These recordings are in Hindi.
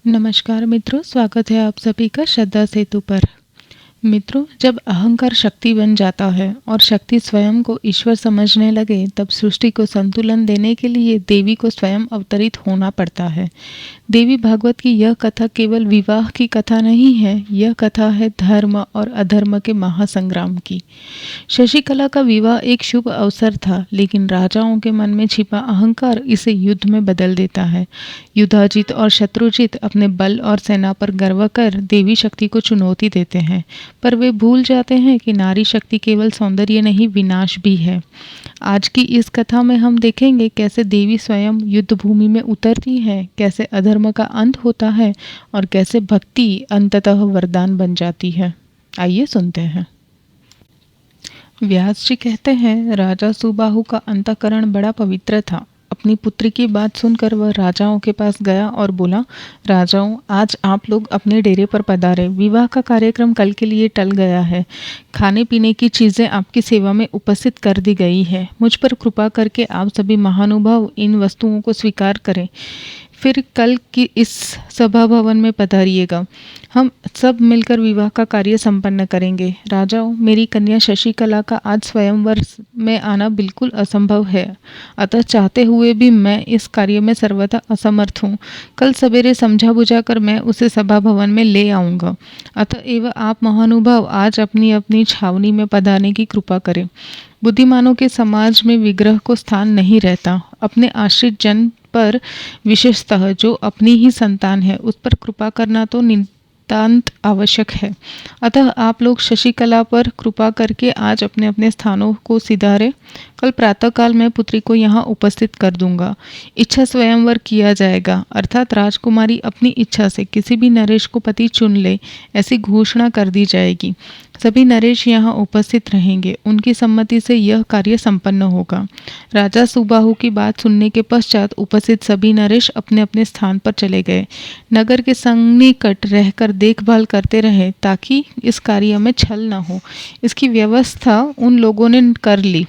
नमस्कार मित्रों, स्वागत है आप सभी का श्रद्धा सेतु पर। मित्रों, जब अहंकार शक्ति बन जाता है और शक्ति स्वयं को ईश्वर समझने लगे, तब सृष्टि को संतुलन देने के लिए देवी को स्वयं अवतरित होना पड़ता है। देवी भागवत की यह कथा केवल विवाह की कथा नहीं है, यह कथा है धर्म और अधर्म के महासंग्राम की। शशिकला का विवाह एक शुभ अवसर था, लेकिन राजाओं के मन में छिपा अहंकार इसे युद्ध में बदल देता है। युधाजित और शत्रुजित अपने बल और सेना पर गर्व कर देवी शक्ति को चुनौती देते हैं, पर वे भूल जाते हैं कि नारी शक्ति केवल सौंदर्य नहीं, विनाश भी है। आज की इस कथा में हम देखेंगे कैसे देवी स्वयं युद्ध भूमि में उतरती है, कैसे अधर्म का अंत होता है और कैसे भक्ति अंततः वरदान बन जाती है। आइए सुनते हैं। व्यास जी कहते हैं, राजा सुबाहु का अंतःकरण बड़ा पवित्र था। अपनी पुत्री की बात सुनकर वह राजाओं के पास गया और बोला, राजाओं, आज आप लोग अपने डेरे पर पधारे। विवाह का कार्यक्रम कल के लिए टल गया है। खाने पीने की चीज़ें आपकी सेवा में उपस्थित कर दी गई है। मुझ पर कृपा करके आप सभी महानुभाव इन वस्तुओं को स्वीकार करें, फिर कल की इस सभा भवन में पधारिएगा। हम सब मिलकर विवाह का कार्य संपन्न करेंगे। राजाओं, मेरी कन्या शशिकला का आज स्वयंवर में आना बिल्कुल असंभव है, अतः चाहते हुए भी मैं इस कार्य में सर्वथा असमर्थ हूँ। कल सवेरे समझा बुझा कर मैं उसे सभा भवन में ले आऊँगा। अतएव आप महानुभाव आज अपनी अपनी छावनी में पधारने की कृपा करें। बुद्धिमानों के समाज में विग्रह को स्थान नहीं रहता। अपने आश्रित जन पर, विशेषतः जो अपनी ही संतान है, उस पर कृपा करना तो नितांत आवश्यक है। अतः आप लोग शशिकला पर कृपा करके आज अपने अपने स्थानों को सिधारें। कल प्रातःकाल मैं पुत्री को यहाँ उपस्थित कर दूंगा। इच्छा स्वयंवर किया जाएगा, अर्थात राजकुमारी अपनी इच्छा से किसी भी नरेश को पति चुन ले, ऐसी घोषणा कर दी जाएगी। सभी नरेश यहाँ उपस्थित रहेंगे। उनकी सम्मति से यह कार्य संपन्न होगा। राजा सुबाहु की बात सुनने के पश्चात उपस्थित सभी नरेश अपने अपने स्थान पर चले गए। नगर के सन्निकट रहकर देखभाल करते रहे ताकि इस कार्य में छल न हो। इसकी व्यवस्था उन लोगों ने कर ली।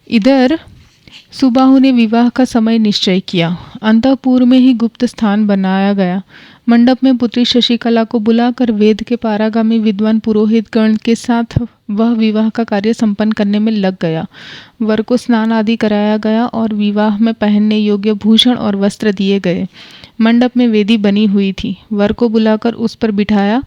इधर सुबाहु ने विवाह का समय निश्चय किया। अंतःपुर में ही गुप्त स्थान बनाया गया। मंडप में पुत्री शशिकला को बुलाकर वेद के पारागामी विद्वान पुरोहित गण के साथ वह विवाह का कार्य संपन्न करने में लग गया। वर को स्नान आदि कराया गया और विवाह में पहनने योग्य भूषण और वस्त्र दिए गए। मंडप में वेदी बनी हुई थी। वर को बुलाकर उस पर बिठाया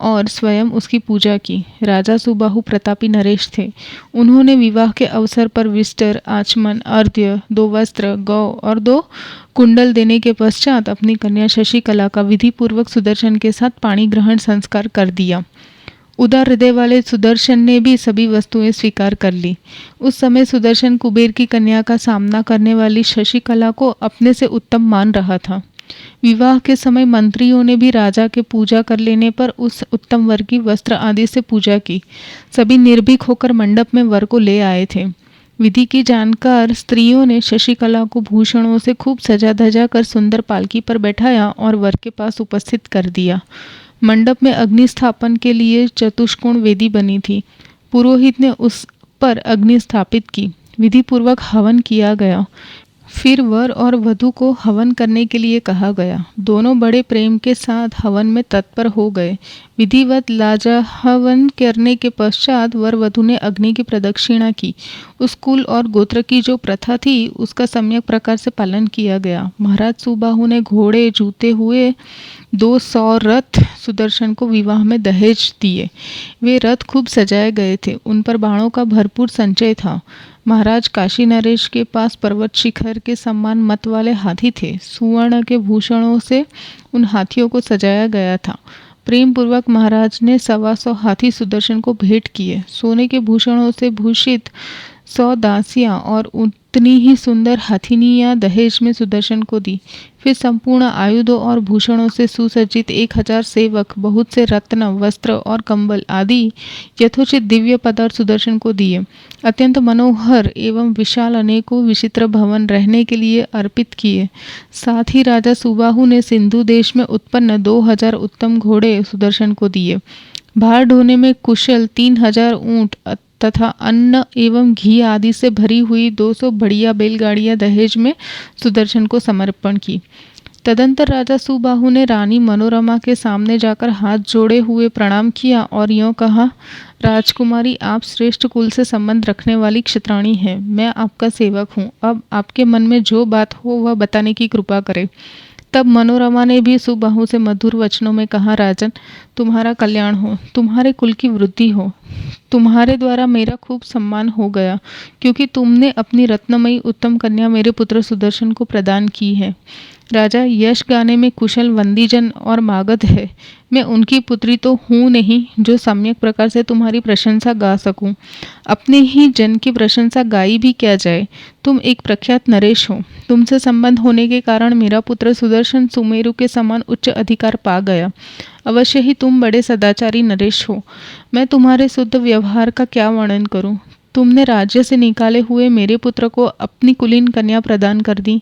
और स्वयं उसकी पूजा की। राजा सुबाहु प्रतापी नरेश थे। उन्होंने विवाह के अवसर पर विस्तर, आचमन, अर्घ्य, 2 वस्त्र, गौ और 2 कुंडल देने के पश्चात अपनी कन्या शशिकला का विधि पूर्वक सुदर्शन के साथ पाणी ग्रहण संस्कार कर दिया। उदार हृदय वाले सुदर्शन ने भी सभी वस्तुएं स्वीकार कर ली। उस समय सुदर्शन कुबेर की कन्या का सामना करने वाली शशिकला को अपने से उत्तम मान रहा था। विवाह के समय मंत्रियों ने भी राजा के पूजा कर लेने पर उस उत्तम वर की वस्त्र आदि से पूजा की। सभी निर्भीक होकर मंडप में वर को ले आए थे। विधि की जानकार स्त्रियों ने शशिकला को भूषणों से खूब सजा धजा कर सुंदर पालकी पर बैठाया और वर के पास उपस्थित कर दिया। मंडप में अग्नि स्थापन के लिए चतुष्कोण वेदी बनी थी। पुरोहित ने उस पर अग्नि स्थापित की। विधि पूर्वक हवन किया गया। फिर वर और वधू को हवन करने के लिए कहा गया। दोनों बड़े प्रेम के साथ हवन में तत्पर हो गए। विधिवत लाजा हवन करने के पश्चात वर वधू ने अग्नि की प्रदक्षिणा की। उस कुल और गोत्र की जो प्रथा थी, उसका सम्यक प्रकार से पालन किया गया। महाराज सुबाहु ने घोड़े जूते हुए 200 रथ सुदर्शन को विवाह में दहेज दिए। वे रथ खूब सजाए गए थे। उन पर बाणों का भरपूर संचय था। महाराज काशी नरेश के पास पर्वत शिखर के समान मत वाले हाथी थे। सुवर्ण के भूषणों से उन हाथियों को सजाया गया था। प्रेम पूर्वक महाराज ने 125 हाथी सुदर्शन को भेंट किए। सोने के भूषणों से भूषित 100 दासियां और उतनी ही सुंदर हथिनियां दहेज में सुदर्शन को दी। फिर संपूर्ण आयुधों और भूषणों से सुसज्जित 1000 सेवक, बहुत से रत्न, वस्त्र और कंबल आदि यथोचित दिव्य पदार्थ सुदर्शन को दिए। अत्यंत मनोहर एवं विशाल अनेकों विचित्र भवन रहने के लिए अर्पित किए। साथ ही राजा सुबाहु ने सिंधु देश में उत्पन्न 2000 उत्तम घोड़े सुदर्शन को दिए। भार ढोने में कुशल 3000 ऊंट तथा अन्न एवं घी आदि से भरी हुई 200 बढ़िया बैलगाड़ियां दहेज में सुदर्शन को समर्पण की। तदंतर राजा सुबाहु ने रानी मनोरमा के सामने जाकर हाथ जोड़े हुए प्रणाम किया और यूँ कहा, राजकुमारी, आप श्रेष्ठ कुल से संबंध रखने वाली क्षत्राणी हैं। मैं आपका सेवक हूँ। अब आपके मन में जो बात हो वह बताने की कृपा करें। तब मनोरमा ने भी सुबाहु से मधुर वचनों में कहा, राजन, तुम्हारा कल्याण हो, तुम्हारे कुल की वृद्धि हो। तुम्हारे द्वारा मेरा खूब सम्मान हो गया, क्योंकि तुमने अपनी रत्नमयी उत्तम कन्या मेरे पुत्र सुदर्शन को प्रदान की है। राजा, यश गाने में कुशल वंदीजन और मागध है। मैं उनकी पुत्री तो हूँ नहीं जो सम्यक प्रकार से तुम्हारी प्रशंसा गा सकूं। अपने ही जन की प्रशंसा गाई भी क्या जाए। तुम एक प्रख्यात नरेश हो। तुमसे संबंध होने के कारण मेरा पुत्र सुदर्शन सुमेरु के समान उच्च अधिकार पा गया। अवश्य ही तुम बड़े सदाचारी नरेश हो। मैं तुम्हारे शुद्ध व्यवहार का क्या वर्णन करूं। तुमने राज्य से निकाले हुए मेरे पुत्र को अपनी कुलीन कन्या प्रदान कर दी।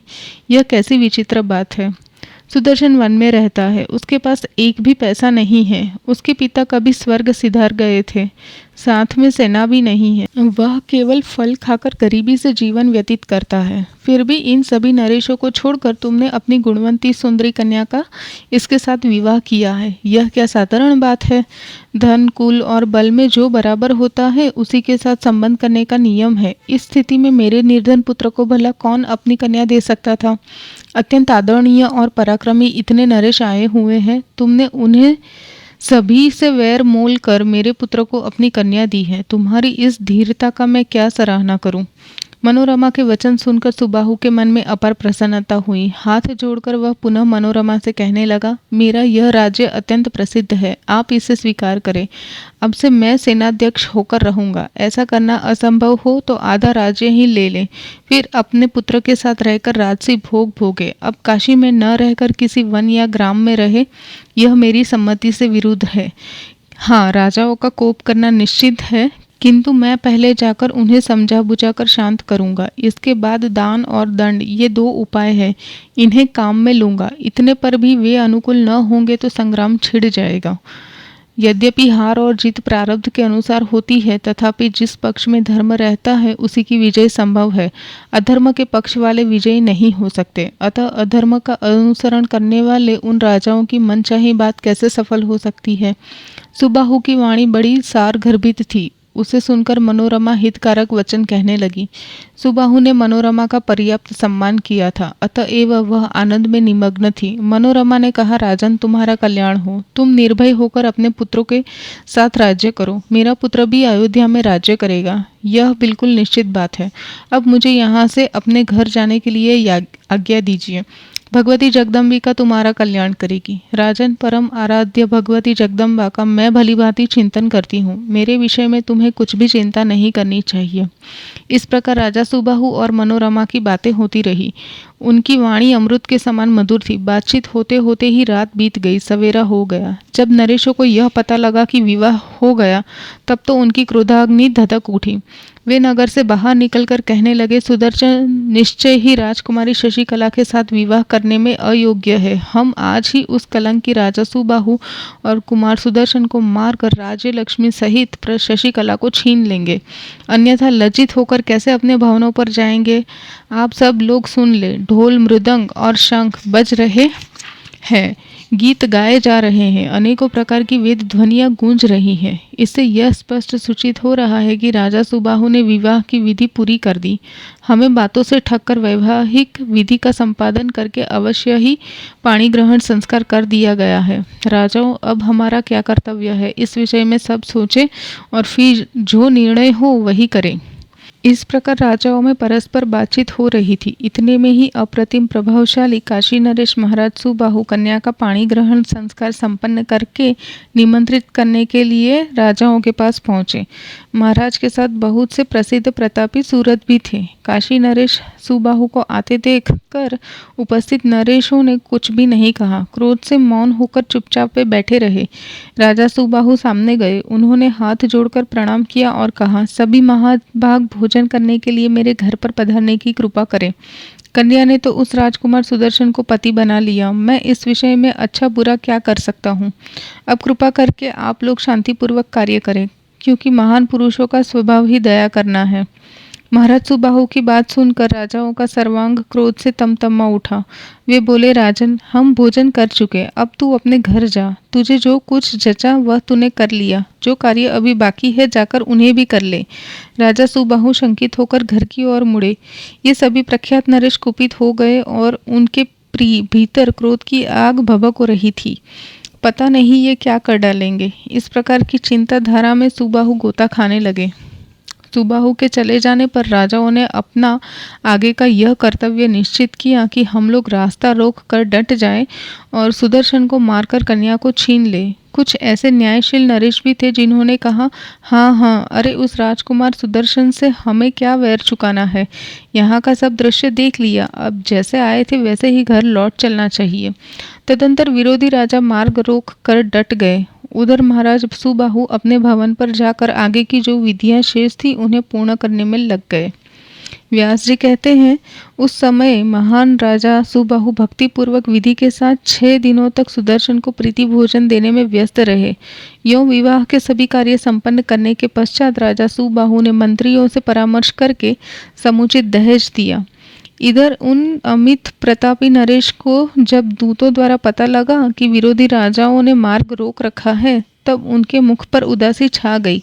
यह कैसी विचित्र बात है। सुदर्शन वन में रहता है, उसके पास एक भी पैसा नहीं है। उसके पिता कभी स्वर्ग सिधार गए थे। साथ में सेना भी नहीं है। वह केवल फल खाकर गरीबी से जीवन व्यतीत करता है। फिर भी इन सभी नरेशों को छोड़कर तुमने अपनी गुणवंती सुंदरी कन्या का इसके साथ विवाह किया है। यह क्या साधारण बात है। धन, कुल और बल में जो बराबर होता है उसी के साथ संबंध करने का नियम है। इस स्थिति में मेरे निर्धन पुत्र को भला कौन अपनी कन्या दे सकता था। अत्यंत आदरणीय और पराक्रमी इतने नरेश आए हुए हैं। तुमने उन्हें सभी से वैर मोल कर मेरे पुत्र को अपनी कन्या दी है। तुम्हारी इस धीरता का मैं क्या सराहना करूं। मनोरमा के वचन सुनकर सुबाहु के मन में अपार प्रसन्नता हुई। हाथ जोड़कर वह पुनः मनोरमा से कहने लगा, मेरा यह राज्य अत्यंत प्रसिद्ध है, आप इसे स्वीकार करें। अब से मैं सेनाध्यक्ष होकर रहूंगा। ऐसा करना असंभव हो तो आधा राज्य ही ले लें, फिर अपने पुत्र के साथ रहकर राजसी भोग भोगे। अब काशी में न रहकर किसी वन या ग्राम में रहे, यह मेरी सम्मति से विरुद्ध है। हाँ, राजाओं का कोप करना निश्चित है, किंतु मैं पहले जाकर उन्हें समझा बुझाकर शांत करूंगा। इसके बाद दान और दंड, ये दो उपाय हैं, इन्हें काम में लूंगा। इतने पर भी वे अनुकूल न होंगे तो संग्राम छिड़ जाएगा। यद्यपि हार और जीत प्रारब्ध के अनुसार होती है, तथापि जिस पक्ष में धर्म रहता है उसी की विजय संभव है। अधर्म के पक्ष वाले विजयी नहीं हो सकते। अतः अधर्म का अनुसरण करने वाले उन राजाओं की मनचाही बात कैसे सफल हो सकती है। सुबाहु की वाणी बड़ी सारगर्भित थी। उसे सुनकर मनोरमा हितकारक वचन कहने लगी। सुबाहु ने मनोरमा का पर्याप्त सम्मान किया था, अतएव वह आनंद में निमग्न थी। मनोरमा ने कहा, राजन, तुम्हारा कल्याण हो। तुम निर्भय होकर अपने पुत्रों के साथ राज्य करो। मेरा पुत्र भी अयोध्या में राज्य करेगा, यह बिल्कुल निश्चित बात है। अब मुझे यहाँ से अपने घर जाने के लिए आज्ञा दीजिए। भगवती जगदम्बिका तुम्हारा कल्याण करेगी। राजन, परम आराध्य भगवती जगदम्बा का मैं भली भांति चिंतन करती हूँ। मेरे विषय में तुम्हें कुछ भी चिंता नहीं करनी चाहिए। इस प्रकार राजा सुबाहु और मनोरमा की बातें होती रही। उनकी वाणी अमृत के समान मधुर थी। बातचीत होते होते ही रात बीत गई, सवेरा हो गया। जब नरेशों को यह पता लगा कि विवाह हो गया, तब तो उनकी क्रोधाग्नि धधक उठी। वे नगर से बाहर निकलकर कहने लगे, सुदर्शन निश्चय ही राजकुमारी शशिकला के साथ विवाह करने में अयोग्य है। हम आज ही उस कलंकी राजा सुबाहु और कुमार सुदर्शन को मारकर राज्य लक्ष्मी सहित शशिकला को छीन लेंगे, अन्यथा लज्जित होकर कैसे अपने भवनों पर जाएंगे। आप सब लोग सुन ले, ढोल, मृदंग और शंख बज रहे हैं, गीत गाए जा रहे हैं, अनेकों प्रकार की वेद ध्वनियां गूंज रही हैं। इससे यह स्पष्ट सूचित हो रहा है कि राजा सुबाहु ने विवाह की विधि पूरी कर दी। हमें बातों से ठगकर वैवाहिक विधि का संपादन करके अवश्य ही पाणी ग्रहण संस्कार कर दिया गया है। राजाओं, अब हमारा क्या कर्तव्य है, इस विषय में सब सोचें और फिर जो निर्णय हो वही करें। इस प्रकार राजाओं में परस्पर बातचीत हो रही थी। इतने में ही अप्रतिम प्रभावशाली काशी नरेश महाराज सुबाहु कन्या का पाणी ग्रहण संस्कार संपन्न करके निमंत्रित करने के लिए राजाओं के पास पहुँचे। महाराज के साथ बहुत से प्रसिद्ध प्रतापी सूरत भी थे। काशी नरेश सुबाहु को आते देख कर उपस्थित नरेशों ने कुछ भी नहीं कहा। क्रोध से मौन होकर चुपचाप वे बैठे रहे। राजा सुबाहु सामने गए। उन्होंने हाथ जोड़कर प्रणाम किया और कहा, सभी महाभाग भोजन करने के लिए मेरे घर पर पधारने की कृपा करें। कन्या ने तो उस राजकुमार सुदर्शन को पति बना लिया। मैं इस विषय में अच्छा बुरा क्या कर सकता हूँ। अब कृपा करके आप लोग शांतिपूर्वक कार्य करें, क्योंकि महान पुरुषों का स्वभाव ही दया करना है। महाराज सुबाहु की बात सुनकर राजाओं का सर्वांग क्रोध से तमतमा उठा। वे बोले, राजन, हम भोजन कर चुके, अब तू अपने घर जा। तुझे जो कुछ जचा वह तूने कर लिया, जो कार्य अभी बाकी है जाकर उन्हें भी कर ले। राजा सुबाहु शंकित होकर घर की ओर मुड़े। ये सभी प्रख्यात नरेश कुपित हो गए और उनके भीतर क्रोध की आग भभक हो रही थी। पता नहीं ये क्या कर डालेंगे। इस प्रकार की चिंता धारा में सुबाहु गोता खाने लगे। सुबाहु के चले जाने पर राजाओं ने अपना आगे का यह कर्तव्य निश्चित किया कि हम लोग रास्ता रोक कर डट जाएं और सुदर्शन को मारकर कन्या को छीन ले। कुछ ऐसे न्यायशील नरेश भी थे जिन्होंने कहा, हाँ हाँ, अरे उस राजकुमार सुदर्शन से हमें क्या वैर चुकाना है। यहाँ का सब दृश्य देख लिया, अब जैसे आए थे वैसे ही घर लौट चलना चाहिए। तदंतर विरोधी राजा मार्ग रोक कर डट गए। उधर महाराज सुबाहु अपने भवन पर जाकर आगे की जो विधियां शेष थी उन्हें पूर्ण करने में लग गए। व्यास जी कहते हैं, उस समय महान राजा सुबाहु भक्तिपूर्वक विधि के साथ 6 दिनों तक सुदर्शन को प्रीति भोजन देने में व्यस्त रहे। यों विवाह के सभी कार्य संपन्न करने के पश्चात राजा सुबाहु ने मंत्रियों से परामर्श करके समुचित दहेज दिया। इधर उन अमित प्रतापी नरेश को जब दूतों द्वारा पता लगा कि विरोधी राजाओं ने मार्ग रोक रखा है, तब उनके मुख पर उदासी छा गई।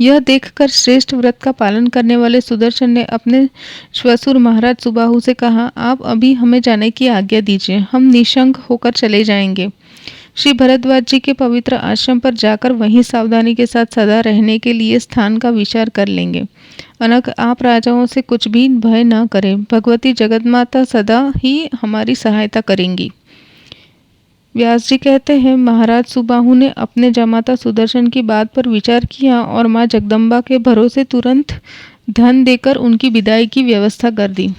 यह देखकर श्रेष्ठ व्रत का पालन करने वाले सुदर्शन ने अपने श्वशुर महाराज सुबाहु से कहा, आप अभी हमें जाने की आज्ञा दीजिए, हम निशंक होकर चले जाएंगे। श्री भरद्वाज जी के पवित्र आश्रम पर जाकर वहीं सावधानी के साथ सदा रहने के लिए स्थान का विचार कर लेंगे। अनक आप राजाओं से कुछ भी भय न करें, भगवती जगतमाता सदा ही हमारी सहायता करेंगी। व्यास जी कहते हैं, महाराज सुबाहु ने अपने जमाता सुदर्शन की बात पर विचार किया और माँ जगदम्बा के भरोसे तुरंत धन देकर उनकी विदाई की व्यवस्था कर दी।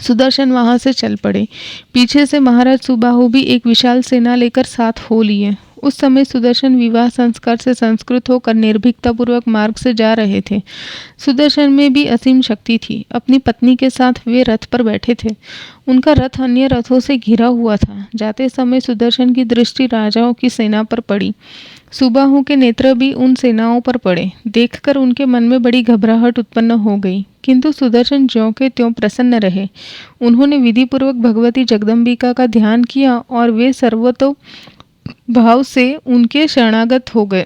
सुदर्शन वहां से चल पड़े। पीछे से महाराज सुबाहु भी एक विशाल सेना लेकर साथ हो लिए। उस समय सुदर्शन विवाह संस्कार से संस्कृत होकर निर्भीकतापूर्वक मार्ग से जा रहे थे। सुदर्शन में भी असीम शक्ति थी। अपनी पत्नी के साथ वे रथ पर बैठे थे। उनका रथ अन्य रथों से घिरा हुआ था। जाते समय सुदर्शन की दृष्टि राजाओं की सेना पर पड़ी। सुबाहु के नेत्र भी उन सेनाओं पर पड़े। देखकर उनके मन में बड़ी घबराहट उत्पन्न हो गई, किंतु सुदर्शन ज्यों के त्यों प्रसन्न रहे। उन्होंने विधिपूर्वक भगवती जगदम्बिका का ध्यान किया और वे सर्वतो भाव से उनके शरणागत हो गए।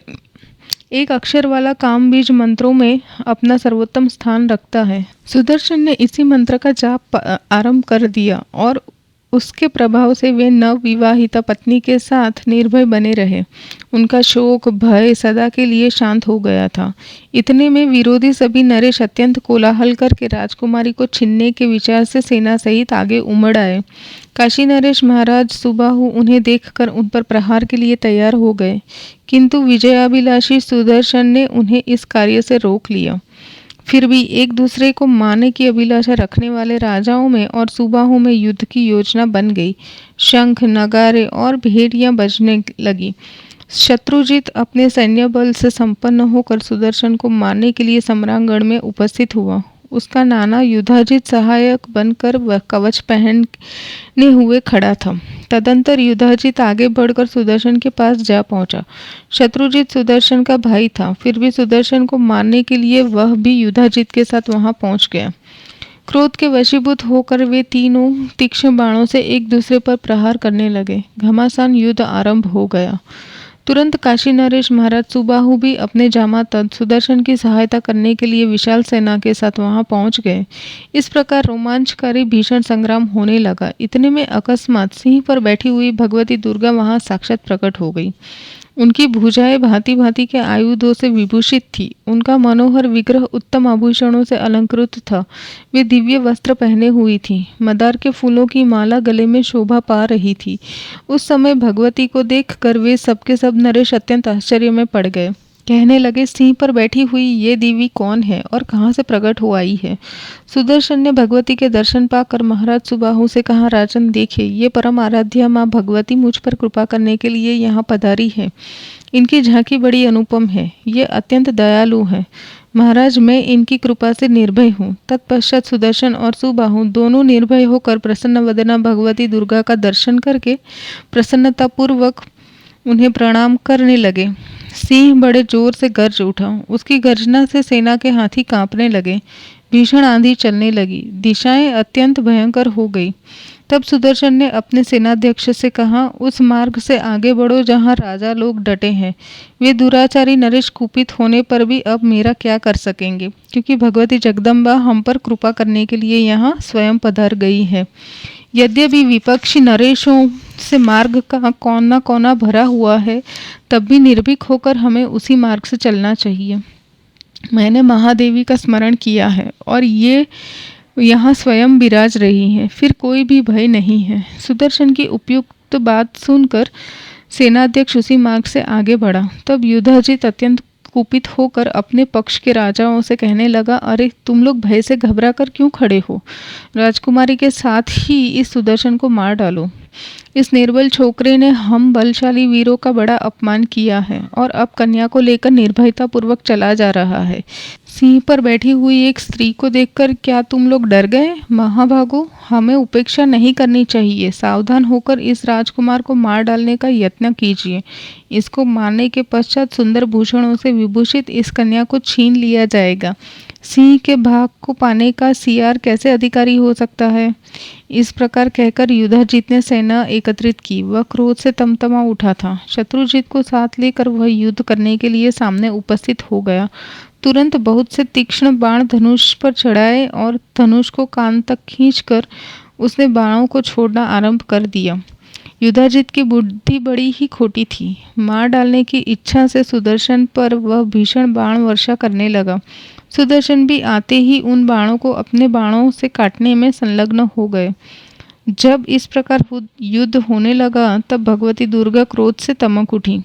एक अक्षर वाला काम बीज मंत्रों में अपना सर्वोत्तम स्थान रखता है। सुदर्शन ने इसी मंत्र का जाप आरंभ कर दिया और उसके प्रभाव से वे नव विवाहिता पत्नी के साथ निर्भय बने रहे। उनका शोक भय सदा के लिए शांत हो गया था। इतने में विरोधी सभी नरेश अत्यंत कोलाहल करके राजकुमारी को छीनने के विचार से सेना सहित आगे उमड़ आए। काशी नरेश महाराज सुबाहु उन्हें देखकर उन पर प्रहार के लिए तैयार हो गए, किंतु विजयाभिलाषी सुदर्शन ने उन्हें इस कार्य से रोक लिया। फिर भी एक दूसरे को मारने की अभिलाषा रखने वाले राजाओं में और सुबाहु में युद्ध की योजना बन गई। शंख, नगारे और भेड़ियां बजने लगी। शत्रुजित अपने सैन्य बल से संपन्न होकर सुदर्शन को मारने के लिए सम्रांगण में उपस्थित हुआ। उसका नाना युधाजित सहायक बनकर वह कवच पहने हुए खड़ा था। तदंतर युधाजित आगे बढ़कर सुदर्शन के पास जा पहुंचा। शत्रुजित सुदर्शन का भाई था, फिर भी सुदर्शन को मारने के लिए वह भी युधाजित के साथ वहां पहुंच गया। क्रोध के वशीभूत होकर वे तीनों तीक्ष्ण बाणों से एक दूसरे पर प्रहार करने लगे। घमासान युद्ध आरंभ हो गया। तुरंत काशी नरेश महाराज सुबाहु भी अपने जामाता सुदर्शन की सहायता करने के लिए विशाल सेना के साथ वहां पहुंच गए। इस प्रकार रोमांचकारी भीषण संग्राम होने लगा। इतने में अकस्मात सिंह पर बैठी हुई भगवती दुर्गा वहां साक्षात प्रकट हो गई। उनकी भुजाएं भांति भांति के आयुधों से विभूषित थी। उनका मनोहर विग्रह उत्तम आभूषणों से अलंकृत था। वे दिव्य वस्त्र पहने हुई थी। मंदार के फूलों की माला गले में शोभा पा रही थी। उस समय भगवती को देखकर वे सबके सब नरेश अत्यंत आश्चर्य में पड़ गए। कहने लगे, सिंह पर बैठी हुई ये देवी कौन है और कहाँ से प्रकट हो आई है। सुदर्शन ने भगवती के दर्शन पाकर महाराज सुबाहु से कहा, राजन देखिए, ये परम आराध्या माँ भगवती मुझ पर कृपा करने के लिए यहाँ पधारी है। इनकी झांकी बड़ी अनुपम है। ये अत्यंत दयालु है। महाराज, मैं इनकी कृपा से निर्भय हूँ। तत्पश्चात सुदर्शन और सुबाहु दोनों निर्भय होकर प्रसन्न वदना भगवती दुर्गा का दर्शन करके प्रसन्नतापूर्वक उन्हें प्रणाम करने लगे। सिंह बड़े जोर से गर्ज उठा। उसकी गर्जना से सेना के हाथी कांपने लगे। भीषण आंधी चलने लगी, दिशाएं अत्यंत भयंकर हो गई। तब सुदर्शन ने अपने सेनाध्यक्ष से कहा, उस मार्ग से आगे बढ़ो जहाँ राजा लोग डटे हैं। वे दुराचारी नरेश कुपित होने पर भी अब मेरा क्या कर सकेंगे, क्योंकि भगवती जगदम्बा हम पर कृपा करने के लिए यहाँ स्वयं पधार गई है। यद्यपि विपक्षी नरेशों से मार्ग का कोना कोना भरा हुआ है, तब भी निर्भीक होकर हमें उसी मार्ग से चलना चाहिए। मैंने महादेवी का स्मरण किया है और ये यहाँ स्वयं विराज रही हैं, फिर कोई भी भय नहीं है। सुदर्शन की उपयुक्त बात सुनकर सेनाध्यक्ष उसी मार्ग से आगे बढ़ा। तब युधाजित अत्यंत कुपित होकर अपने पक्ष के राजाओं से कहने लगा, अरे तुम लोग भय से घबरा कर क्यों खड़े हो? राजकुमारी के साथ ही इस सुदर्शन को मार डालो। इस निर्बल छोकरे ने हम बलशाली वीरों का बड़ा अपमान किया है और अब कन्या को लेकर निर्भयता पूर्वक चला जा रहा है। सिंह पर बैठी हुई एक स्त्री को देखकर क्या तुम लोग डर गए? महाभागो, हमें उपेक्षा नहीं करनी चाहिए। सावधान होकर इस राजकुमार को मार डालने का यत्न कीजिए। इसको मारने के पश्चात सुंदर भूषणों से विभूषित इस कन्या को छीन लिया जाएगा। सिंह के भाग को पाने का सियार कैसे अधिकारी हो सकता है? इस प्रकार कहकर युधाजित ने सेना एकत्रित की। वह क्रोध से तमतमा उठा था। शत्रुजित को साथ लेकर वह युद्ध करने के लिए सामने उपस्थित हो गया। तुरंत बहुत से तीक्ष्ण बाण धनुष पर चढ़ाए और धनुष को कान तक खींचकर उसने बाणों को छोड़ना आरंभ कर दिया। युधाजित की बुद्धि बड़ी ही खोटी थी। मार डालने की इच्छा से सुदर्शन पर वह भीषण बाण वर्षा करने लगा। सुदर्शन भी आते ही उन बाणों को अपने बाणों से काटने में संलग्न हो गए। जब इस प्रकार युद्ध होने लगा, तब भगवती दुर्गा क्रोध से तमक उठी।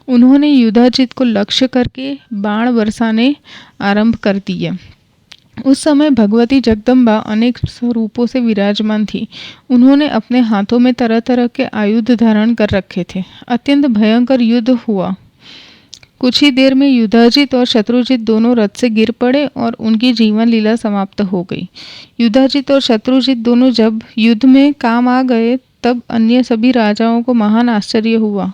उन्होंने युधाजित को लक्ष्य करके बाण बरसाने आरंभ कर दिए। उस समय भगवती जगदम्बा अनेक स्वरूपों से विराजमान थी। उन्होंने अपने हाथों में तरह तरह के आयुध धारण कर रखे थे। अत्यंत भयंकर युद्ध हुआ। कुछ ही देर में युधाजित और शत्रुजित दोनों रथ से गिर पड़े और उनकी जीवन लीला समाप्त हो गई। युधाजित और शत्रुजित दोनों जब युद्ध में काम आ गए, तब अन्य सभी राजाओं को महान आश्चर्य हुआ।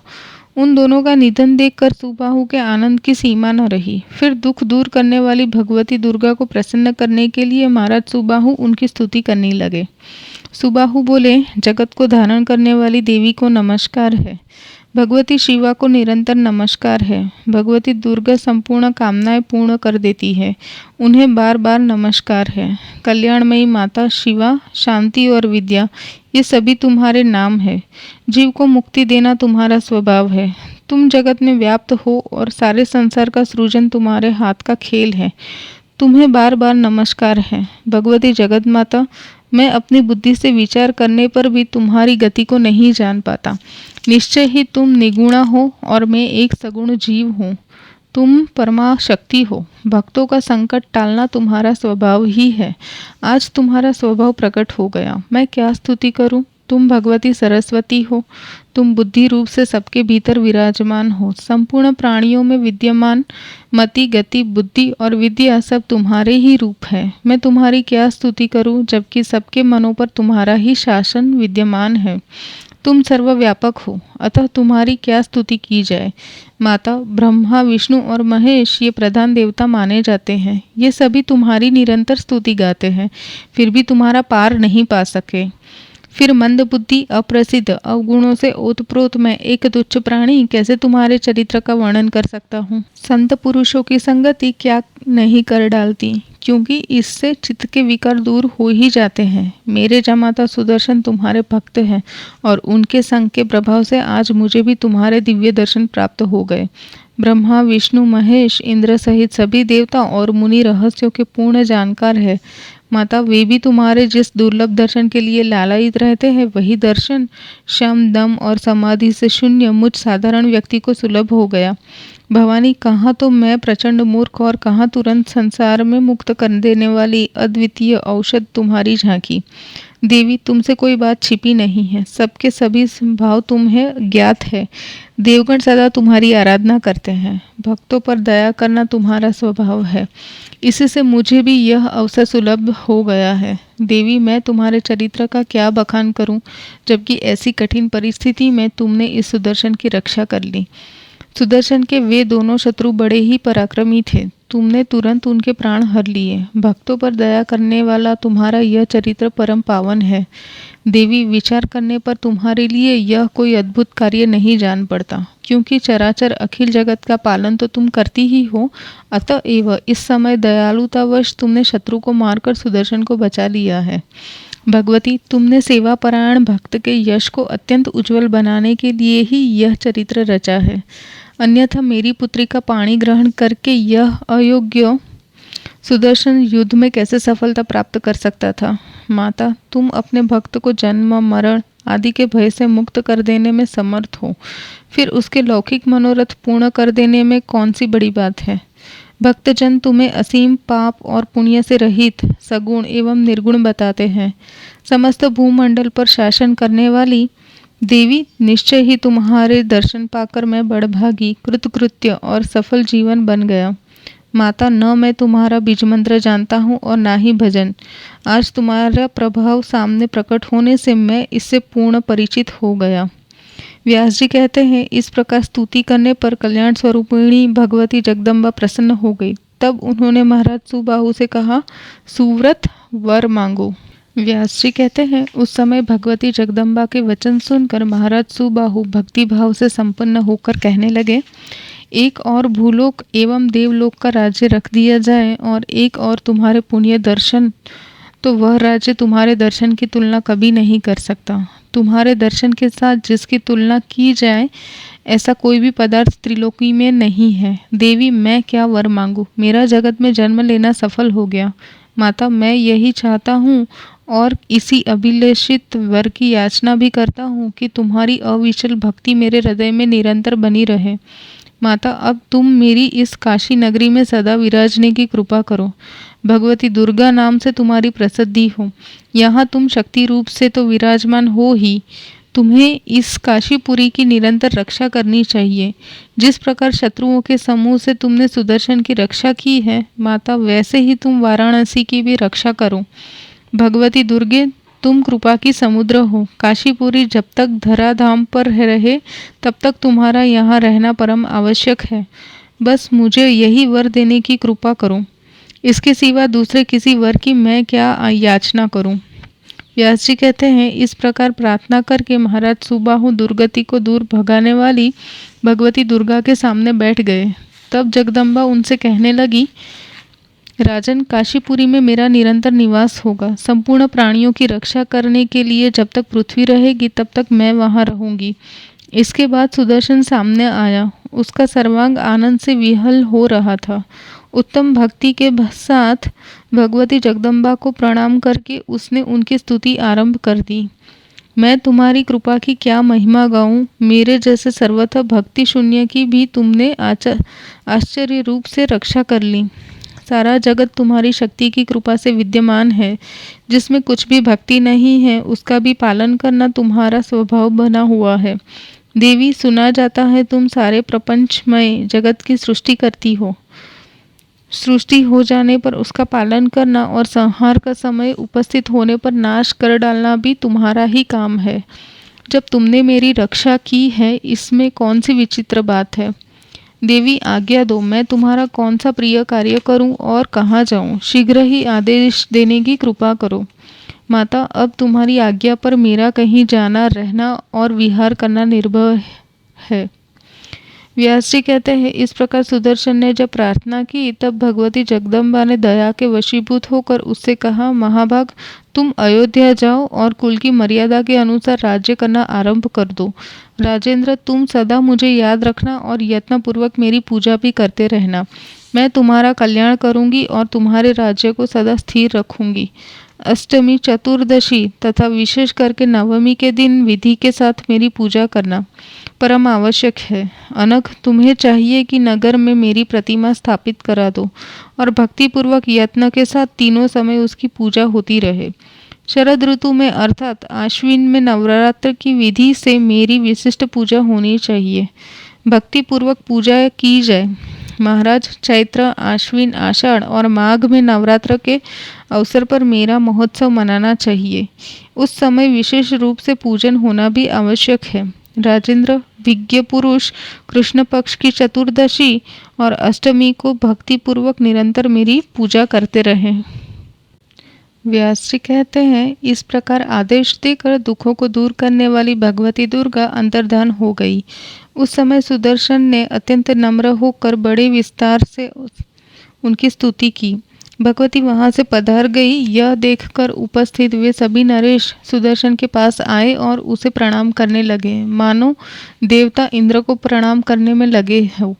उन दोनों का निधन देखकर सुबाहु के आनंद की सीमा न रही। फिर दुख दूर करने वाली भगवती दुर्गा को प्रसन्न करने के लिए महाराज सुबाहु उनकी स्तुति करने लगे। सुबाहु बोले, जगत को धारण करने वाली देवी को नमस्कार है। भगवती शिवा को निरंतर नमस्कार है। भगवती दुर्गा संपूर्ण कामनाएं पूर्ण कर देती है, उन्हें बार बार नमस्कार है। कल्याणमयी माता शिवा, शांति और विद्या, ये सभी तुम्हारे नाम है। जीव को मुक्ति देना तुम्हारा स्वभाव है। तुम जगत में व्याप्त हो और सारे संसार का सृजन तुम्हारे हाथ का खेल है। तुम्हें बार बार नमस्कार है। भगवती जगत माता, मैं अपनी बुद्धि से विचार करने पर भी तुम्हारी गति को नहीं जान पाता। निश्चय ही तुम निगुणा हो और मैं एक सगुण जीव हूँ। तुम परमा शक्ति हो। भक्तों का संकट टालना तुम्हारा स्वभाव ही है। आज तुम्हारा स्वभाव प्रकट हो गया। मैं क्या स्तुति करूं? तुम भगवती सरस्वती हो। तुम बुद्धि रूप से सबके भीतर विराजमान हो। संपूर्ण प्राणियों में विद्यमान मति, गति, बुद्धि और विद्या सब तुम्हारे ही रूप है। मैं तुम्हारी क्या स्तुति करूं, जबकि सबके मनों पर तुम्हारा ही शासन विद्यमान है। तुम सर्वव्यापक हो, अतः तुम्हारी क्या स्तुति की जाए। माता, ब्रह्मा, विष्णु और महेश ये प्रधान देवता माने जाते हैं। ये सभी तुम्हारी निरंतर स्तुति गाते हैं, फिर भी तुम्हारा पार नहीं पा सके। फिर मंद बुद्धि, अप्रसिद्ध, अवगुणों से ओतप्रोत मैं एक तुच्छ प्राणी कैसे तुम्हारे चरित्र का वर्णन कर सकता हूँ। संत पुरुषों की संगति क्या नहीं कर डालती, क्योंकि इससे चित्त के विकार दूर हो ही जाते हैं। मेरे जमाता सुदर्शन तुम्हारे भक्त हैं और उनके संग के प्रभाव से आज मुझे भी तुम्हारे दिव्य दर्शन प्राप्त हो गए। ब्रह्मा, विष्णु, महेश, इंद्र सहित सभी देवता और मुनि रहस्यों के पूर्ण जानकार है। माता, वे भी तुम्हारे जिस दुर्लभ दर्शन के लिए लालायित रहते हैं, वही दर्शन शम, दम और समाधि से शून्य मुझ साधारण व्यक्ति को सुलभ हो गया। भवानी, कहाँ तो मैं प्रचंड मूर्ख और कहाँ तुरंत संसार में मुक्त कर देने वाली अद्वितीय औषध तुम्हारी झांकी। देवी, तुमसे कोई बात छिपी नहीं है। सबके सभी भाव तुम्हें ज्ञात है। देवगण सदा तुम्हारी आराधना करते हैं। भक्तों पर दया करना तुम्हारा स्वभाव है। इसी से मुझे भी यह अवसर सुलभ हो गया है। देवी, मैं तुम्हारे चरित्र का क्या बखान करूं, जबकि ऐसी कठिन परिस्थिति में तुमने इस सुदर्शन की रक्षा कर ली। सुदर्शन के वे दोनों शत्रु बड़े ही पराक्रमी थे। तुमने तुरंत उनके प्राण हर लिए। भक्तों पर दया करने वाला तुम्हारा यह चरित्र परम पावन है। देवी, विचार करने पर तुम्हारे लिए यह कोई अद्भुत कार्य नहीं जान पड़ता, क्योंकि चराचर अखिल जगत का पालन तो तुम करती ही हो। अतएव इस समय दयालुतावश तुमने शत्रु को मारकर सुदर्शन को बचा लिया है। भगवती, तुमने सेवापरायण भक्त के यश को अत्यंत उज्जवल बनाने के लिए ही यह चरित्र रचा है। अन्यथा मेरी पुत्री का पाणी ग्रहण करके यह अयोग्य सुदर्शन युद्ध में कैसे सफलता प्राप्त कर सकता था। माता, तुम अपने भक्त को जन्म मरण आदि के भय से मुक्त कर देने में समर्थ हो, फिर उसके लौकिक मनोरथ पूर्ण कर देने में कौन सी बड़ी बात है। भक्तजन तुम्हें असीम पाप और पुण्य से रहित सगुण एवं निर्गुण बताते हैं। समस्त भूमंडल पर शासन करने वाली देवी, निश्चय ही तुम्हारे दर्शन पाकर मैं बड़भागी, कृतकृत्य और सफल जीवन बन गया। माता, न मैं तुम्हारा बीज मंत्र जानता हूँ और ना ही भजन। आज तुम्हारा प्रभाव सामने प्रकट होने से मैं इससे पूर्ण परिचित हो गया। व्यास जी कहते हैं, इस प्रकार स्तुति करने पर कल्याण स्वरूपिणी भगवती जगदम्बा प्रसन्न हो गई। तब उन्होंने महाराज सुबाहु से कहा, सुव्रत वर मांगो। व्यास जी कहते हैं, उस समय भगवती जगदम्बा के वचन सुनकर महाराज सुबाहु भक्ति भाव से संपन्न होकर कहने लगे, एक और भूलोक एवं देवलोक का राज्य रख दिया जाए और एक और तुम्हारे पुण्य दर्शन, तो वह राज्य तुम्हारे दर्शन की तुलना कभी नहीं कर सकता। तुम्हारे दर्शन के साथ जिसकी तुलना की जाए ऐसा कोई भी पदार्थ त्रिलोकी में नहीं है। देवी, मैं क्या वर मांगू, मेरा जगत में जन्म लेना सफल हो गया। माता, मैं यही चाहता हूँ और इसी अभिलेषित वर की याचना भी करता हूँ कि तुम्हारी अविचल भक्ति मेरे हृदय में निरंतर बनी रहे। माता, अब तुम मेरी इस काशी नगरी में सदा विराजने की कृपा करो। भगवती दुर्गा नाम से तुम्हारी प्रसिद्धि हो। यहाँ तुम शक्ति रूप से तो विराजमान हो ही, तुम्हें इस काशीपुरी की निरंतर रक्षा करनी चाहिए। जिस प्रकार शत्रुओं के समूह से तुमने सुदर्शन की रक्षा की है, माता, वैसे ही तुम वाराणसी की भी रक्षा करो। भगवती दुर्गे, तुम कृपा की समुद्र हो। काशीपुरी जब तक धराधाम पर रहे तब तक तुम्हारा यहाँ रहना परम आवश्यक है। बस मुझे यही वर देने की कृपा करो। इसके सिवा दूसरे किसी वर की मैं क्या याचना करूं। व्यास जी कहते हैं, इस प्रकार प्रार्थना करके महाराज सुबाहु दुर्गति को दूर भगाने वाली भगवती दुर्गा के सामने बैठ गए। तब जगदम्बा उनसे कहने लगी, राजन, काशीपुरी में मेरा निरंतर निवास होगा। संपूर्ण प्राणियों की रक्षा करने के लिए जब तक पृथ्वी रहेगी तब तक मैं वहाँ रहूंगी। इसके बाद सुदर्शन सामने आया। उसका सर्वांग आनंद से विहल हो रहा था। उत्तम भक्ति के साथ भगवती जगदम्बा को प्रणाम करके उसने उनकी स्तुति आरंभ कर दी। मैं तुम्हारी कृपा की क्या महिमा गाऊं। मेरे जैसे सर्वथा भक्ति शून्य की भी तुमने आश्चर्य रूप से रक्षा कर ली। सारा जगत तुम्हारी शक्ति की कृपा से विद्यमान है। जिसमें कुछ भी भक्ति नहीं है उसका भी पालन करना तुम्हारा स्वभाव बना हुआ है। देवी, सुना जाता है तुम सारे प्रपंचमय जगत की सृष्टि करती हो। सृष्टि हो जाने पर उसका पालन करना और संहार का समय उपस्थित होने पर नाश कर डालना भी तुम्हारा ही काम है। जब तुमने मेरी रक्षा की है, इसमें कौन सी विचित्र बात है। देवी, आज्ञा दो, मैं तुम्हारा कौन सा प्रिय कार्य करूं और कहाँ जाऊं। शीघ्र ही आदेश देने की कृपा करो। माता, अब तुम्हारी आज्ञा पर मेरा कहीं जाना, रहना और विहार करना निर्भर है। व्यास जी कहते हैं, इस प्रकार सुदर्शन ने जब प्रार्थना की तब भगवती जगदम्बा ने दया के वशीभूत होकर उससे कहा, महाभाग, तुम अयोध्या जाओ और कुल की मर्यादा के अनुसार राज्य करना आरंभ कर दो। राजेंद्र, तुम सदा मुझे याद रखना और यत्नपूर्वक मेरी पूजा भी करते रहना। मैं तुम्हारा कल्याण करूंगी और तुम्हारे राज्य को सदा स्थिर रखूंगी। अष्टमी, चतुर्दशी तथा विशेष करके नवमी के दिन विधि के साथ मेरी पूजा करना परम आवश्यक है। अनघ, तुम्हें चाहिए कि नगर में मेरी प्रतिमा स्थापित करा दो और भक्तिपूर्वक यत्न के साथ तीनों समय उसकी पूजा होती रहे। शरद ऋतु में अर्थात आश्विन में नवरात्र की विधि से मेरी विशिष्ट पूजा होनी चाहिए। भक्तिपूर्वक पूजा की जाए। महाराज, चैत्र, आश्विन, आषाढ़ और माघ में नवरात्र के अवसर पर मेरा महोत्सव मनाना चाहिए। उस समय विशेष रूप से पूजन होना भी आवश्यक है। राजेंद्र, विज्ञ पुरुष कृष्ण पक्ष की चतुर्दशी और अष्टमी को भक्ति पूर्वक निरंतर मेरी पूजा करते रहें। व्यास जी कहते हैं, इस प्रकार आदेश देकर दुखों को दूर करने वाली भगवती दुर्गा अंतर्धान हो गई। उस समय सुदर्शन ने अत्यंत नम्र होकर बड़े विस्तार से उनकी स्तुति की। भगवती वहां से पधार गई। यह देखकर उपस्थित वे सभी नरेश सुदर्शन के पास आए और उसे प्रणाम करने लगे, मानो देवता इंद्र को प्रणाम करने में लगे हो।